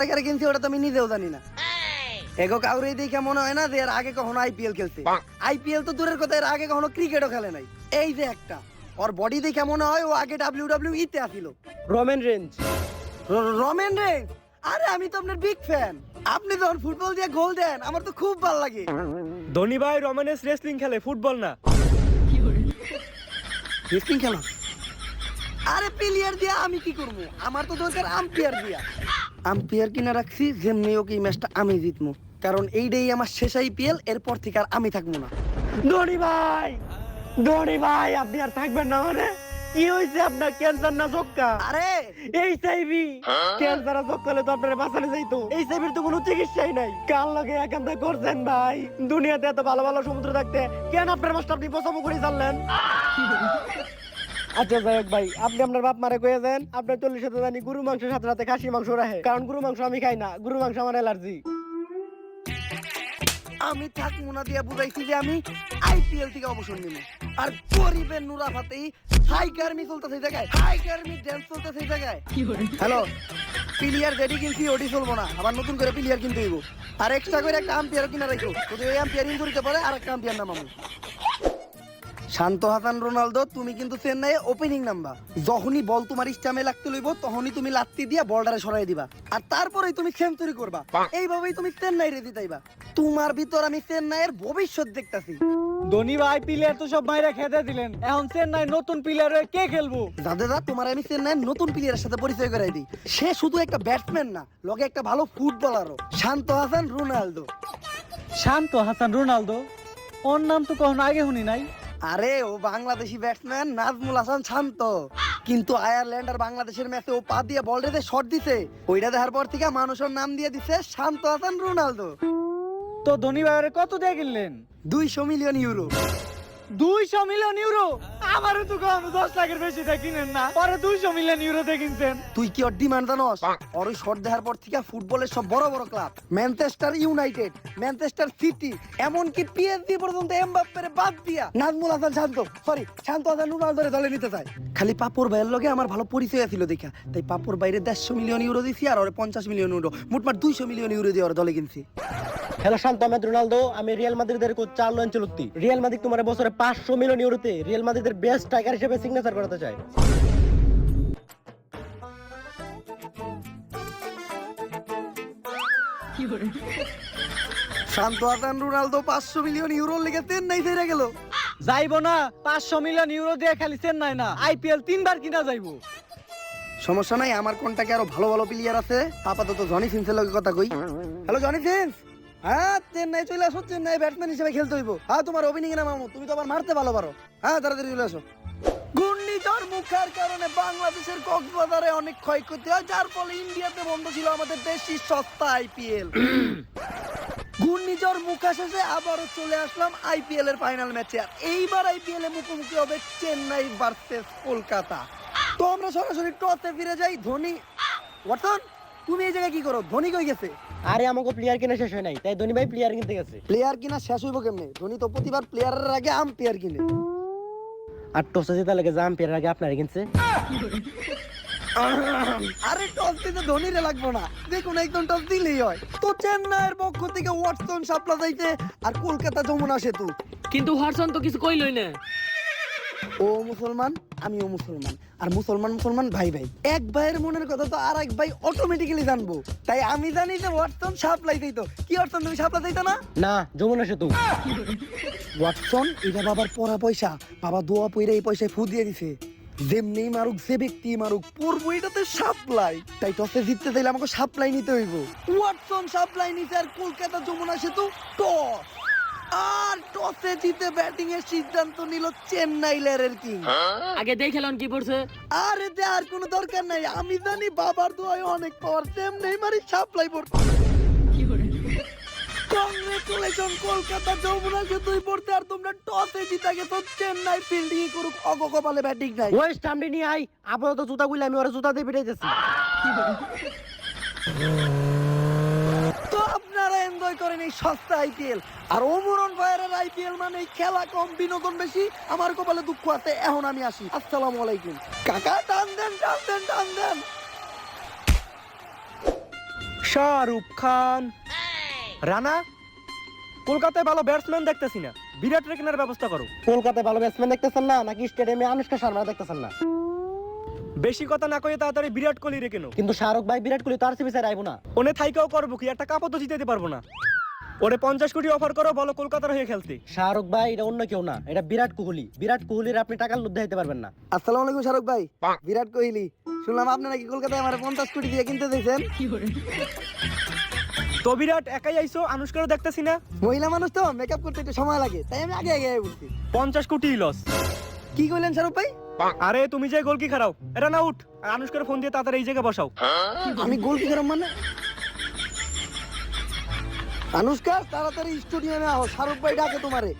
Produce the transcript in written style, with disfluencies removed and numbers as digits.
টাকার কিনছি ওটা তো আমি নিজেও জানি না। এগো কাউরে দেখে মনে হয় না যে এর আগে কখনো আইপিএল খেলছে। আইপিএল তো দূরের কথা, এর আগে কখনো ক্রিকেটও খেলে নাই। এই যে একটা ওর বডি দেখে মনে হয় ও আগে WWE তে আসিল। Roman Reigns. রমেন রেঞ্জ? আরে আমি তো আপনার বিগ ফ্যান। আপনি যখন ফুটবল দিয়ে গোল দেন আমার তো খুব ভালো লাগে। ধোনি ভাই রোমানেস রেসলিং খেলে, ফুটবল না। রেসলিং খেলা? আরে প্লেয়ার দিয়া আমি কি করব? আমার তো দরকার আম্পায়ার দিয়া। আম্পায়ার কিনা রাখছি যেমনি ওকে এই ম্যাচটা আমি জিতবো, কারণ এইটাই আমার শেষ আইপিএল। এরপর থেকে আর আমি থাকবো না। ধোনি ভাই আপনি আর থাকবেন না মানে? কি হয়েছে আপনার? ক্যান্সার না যক্কা? আরে এইচআইভি। ক্যান্সার আর যক্কা হলে তো আপনার বাঁচানো যাইতো। এইচআইভির তো কোনো চিকিৎসাই নাই। কাল লগে একান্ত করছেন ভাই। দুনিয়াতে এত ভালো ভালো সমুদ্র থাকতে কেন আপনার মাস্টার আপনি পছন্দ করে চাললেন? আচ্ছা যাই হোক ভাই, আপনি আপনার বাপ মারে কয়ে দেন আপনার 40 জানি গরু মাংসের সাথে সাথে খাসি মাংস রাখে, কারণ গরু মাংস আমি খাই না, গরু মাংস আমার অ্যালার্জি। আমি থাকবো না দিয়া বুঝাইছি যে আমি আইপিএল থেকে অবসর নিব। আর গরিবের নুরা ফাতেই হাই কার্মি চলতেছে এই জায়গায়, হাই কার্মি ড্যান্স চলতেছে এই জায়গায়। হ্যালো, প্লেয়ার যেটি কিনছি ওটি চলবো না, আবার নতুন করে প্লেয়ার কিনতে হইব। আর এক্সট্রা করে একটা আম্পায়ার কিনা রাখো, যদি ওই আম্পায়ার ইনজুরিতে পড়ে আর একটা আম্পায়ার নামাবো। শান্ত হাসান রোনালদো, তুমি কিন্তু চেন্নাই ওপেনিং নাম্বার। যখনই বল তোমার স্টামে লাগতে লইব তখনই তুমি লাত্তি দিয়া বলটারে সরাই দিবা, আর তারপরেই তুমি সেঞ্চুরি করবা। এইভাবেই তুমি চেন্নাই রে জিতাইবা। তোমার ভিতর আমি চেন্নাইয়ের ভবিষ্যৎ দেখতাছি। ধোনি ভাই প্লেয়ার তো সব বাইরে খেতে দিলেন, এখন চেন্নাই নতুন প্লেয়ার হয়ে কে খেলবো? দাদা তোমার আমি চেন্নাইয়ের নতুন প্লেয়ারের সাথে পরিচয় করাই দিই। সে শুধু একটা ব্যাটসম্যান না, লগে একটা ভালো ফুটবলারও। শান্ত হাসান রোনালদো। শান্ত হাসান রোনালদো? ওর নাম তো কখনো আগে শুনি নাই। আরে ও বাংলাদেশি ব্যাটসম্যান নাজমুল হাসান শান্ত। কিন্তু আয়ারল্যান্ড আর বাংলাদেশের ম্যাচে ও পা দিয়ে বল রেখে শট দিছে, ওইটা দেখার পর থেকে মানুষের নাম দিয়ে দিছে শান্ত হাসান রোনালদো। তো ধোনি ভাইয়ের কত দিয়ে কিনলেন? 200 মিলিয়ন ইউরো। 200 million euro? আমারও তো কম 10 লাখের বেশি দিয়ে কিনেন না, পরে 200 মিলিয়ন ইউরো দিয়ে কিনছেন। তুই কি ওর ডিমান্ড জানোস? ওর ওই শট দেখার পর থেকে ফুটবলের সব বড় বড় club, Manchester United, Manchester city, এমনকি পিএসজি পর্যন্ত এমবাপ্পের বাদ দিয়া নাজমুল হাসান শান্ত হাসান রোনালদোরে দলে নিতে চায়। খালি পাপড় ভাইয়ের লগে আমার ভালো পরিচয় ছিল দেখা, তাই পাপড় বাইরে 150 মিলিয়ন ইউরো দিছি, আর ওরে 50 মিলিয়ন ইউরো, মোটমাট 200 মিলিয়ন ইউরো দিয়ে ওর দলে কিনছি। হ্যালো শান্ত, আমি রোনালদো। আমি রিয়াল মাদ্রিদের কোচ চার্লো আনচেলত্তি। রিয়াল মাদ্রিদ তোমার বছরে 500 মিলিয়ন ইউরোতে রিয়াল মাদ্রিদের বেস্ট স্ট্রাইকার হিসেবে সিগনেচার করাতে চায়। শান্ত হাসান রোনালদো 500 মিলিয়ন ইউরো লেগে চেন্নাই ছেড়ে গেল। যাইবো না, 500 মিলিয়ন ইউরো দিয়ে খালি চেন্নাই না, আইপিএল 3 বার কিনা যাইবো। সমস্যা নাই, আমার কন্টাক্টে আরো ভালো ভালো প্লেয়ার আছে। আপাতত জনি সিন্সের লগে কথা কই। হ্যালো জনি সিন্স, হ্যাঁ চেন্নাই চলে আসো। চেন্নাই ব্যাটসম্যান হিসেবে খেলতে হইব। হ্যাঁ তোমার ওপেনিং এ নামাবো, তুমি তো আবার মারতে ভালো পারো। হ্যাঁ তাড়াতাড়ি চলে আসো। ঘূর্ণিঝড় মুখার কারণে বাংলাদেশের কক্সবাজারে অনেক ক্ষয়ক্ষতি হয়, যার ফলে ইন্ডিয়াতে বন্ধ ছিল আমাদের দেশি সস্তা আইপিএল। ঘূর্ণিঝড় মুখা শেষে আবারও চলে আসলাম আইপিএল এর ফাইনাল ম্যাচে। আর এইবার আইপিএল এ মুখোমুখি হবে চেন্নাই ভার্সেস কলকাতা। তো আমরা সরাসরি টসে ফিরে যাই। ধোনি, ওয়াটসন তুমি এই জায়গায় কি করো? ধোনি কই গেছে? আরে আমাকে প্লেয়ার কিনা শেষ হয় নাই, তাই ধোনি ভাই প্লেয়ার কিনতে গেছে। প্লেয়ার কিনা শেষ হইব কেমনে? ধোনি তো প্রতিবার প্লেয়ারের আগে আম্পায়ার কিনে। আর টসে জেতা লাগে যে আম্পায়ার আগে আপনারা কিনছে। আরে টস দিতে ধোনিরে লাগবো না, দেখুন একদম টস দিলেই হয়। তো চেন্নাইয়ের পক্ষ থেকে ওয়াটসন সাপলা যাইতে, আর কলকাতা যমুনা সেতু। কিন্তু হোয়াটসন তো কিছু কইলই না। ও মুসলমান, আমিও মুসলমান, আর মুসলমান ভাই ভাই। এক ভাইয়ের মনের কথা তো আর এক ভাই অটোমেটিক্যালি জানবো, তাই আমি জানি যে ওয়াটসন সাপ্লাই দিত। কি ওয়াটসন তুমি সাপ্লাই দিত না? না, যমুনা সেতু। ওয়াটসন এটা বাবার পড়া পয়সা, বাবা দোয়া পয়রা এই পয়সায় ফু দিয়ে দিছে। যেমনি মারুক, যে ব্যক্তি মারুক, পূর্ব এটাতে সাপ্লাই। তাই টসে জিততে চাইলে আমাকে সাপ্লাই নিতে হইব। ওয়াটসন সাপ্লাই নিতে, আর কলকাতা যমুনা সেতু টস। আর টসে জিতে ব্যাটিং এর সিদ্ধান্ত নিল চেন্নাই লেয়ারের কিং। আগে দেখেলন কি পড়ছে। আরে আর কোনো দরকার নাই, আমি জানি বাবার দোয়ায় অনেক পাওয়ার। সেম নেইমারি সাপ্লাই পড়তে। কংগ্রেচুলেশন কলকাতা যমুনা সেতুই পড়তে। আর তোমরা টসে জিতে গেছো, চেন্নাই ফিল্ডিং করুক, অগকপালে ব্যাটিং নাই। ওয়েস্ট হামডি নিয়ে আই, আপাতত জুতা গুলো আমি ওরা জুতা দিয়ে পিটাইতেছি। তো আপনারা এনজয় করেন এই সস্তা আইপিএল। আর ওমরন ভাইয়ের আইপিএল মানে খেলা কম, বিনোদন বেশি। আমার কপালে দুঃখ আছে। এখন আমি আসি, আসসালামু আলাইকুম। কাকা টান দেন টান দেন টান দেন। শাহরুখ খান। রানা, কলকাতায় ভালো ব্যাটসম্যান দেখতেছি না, বিরাট রে কেনার ব্যবস্থা করো। কলকাতায় ভালো ব্যাটসম্যান দেখতেছেন না নাকি স্টেডিয়ামে আনুষ্কা শর্মা দেখতেছেন না? বেশি কথা না কয়ে তাড়াতাড়ি বিরাট কোহলি রে কেন। কিন্তু শাহরুখ ভাই বিরাট কোহলি তো আরসিবি স্যার আইবো না। ওনে থাইকাও করবো কি, একটা কাপও তো জিতাতে পারবো না। ওরে 50 কোটি অফার করো, বলো কলকাতার হয়ে খেলতে। শাহরুখ ভাই এটা অন্য কেউ না, এটা বিরাট কোহলি। বিরাট কোহলির আপনি টাকার লোভ দেখাইতে পারবেন না। আসসালামু আলাইকুম শাহরুখ ভাই। বিরাট কোহলি, শুনলাম আপনি নাকি কলকাতায় আমার 50 কোটি দিয়ে কিনতে দিয়েছেন। তো বিরাট একাই আইছো, আনুষ্কারও দেখতেছি না। মহিলা মানুষ তো মেকআপ করতে একটু সময় লাগে, তাই আমি আগে আগে বলছি। 50 কোটি লস। কি কইলেন শাহরুখ ভাই? আরে তুমি যে গোল কি খারাও, এটা না উঠ। আর আনুষ্কার ফোন দিয়ে তাড়াতাড়ি এই জায়গায় বসাও। আমি গোল কি করাম মানে? আনুষ্কা তাড়াতাড়ি স্টুডিয়ামে আও, শাহরুখ ভাই ডাকে তোমারে।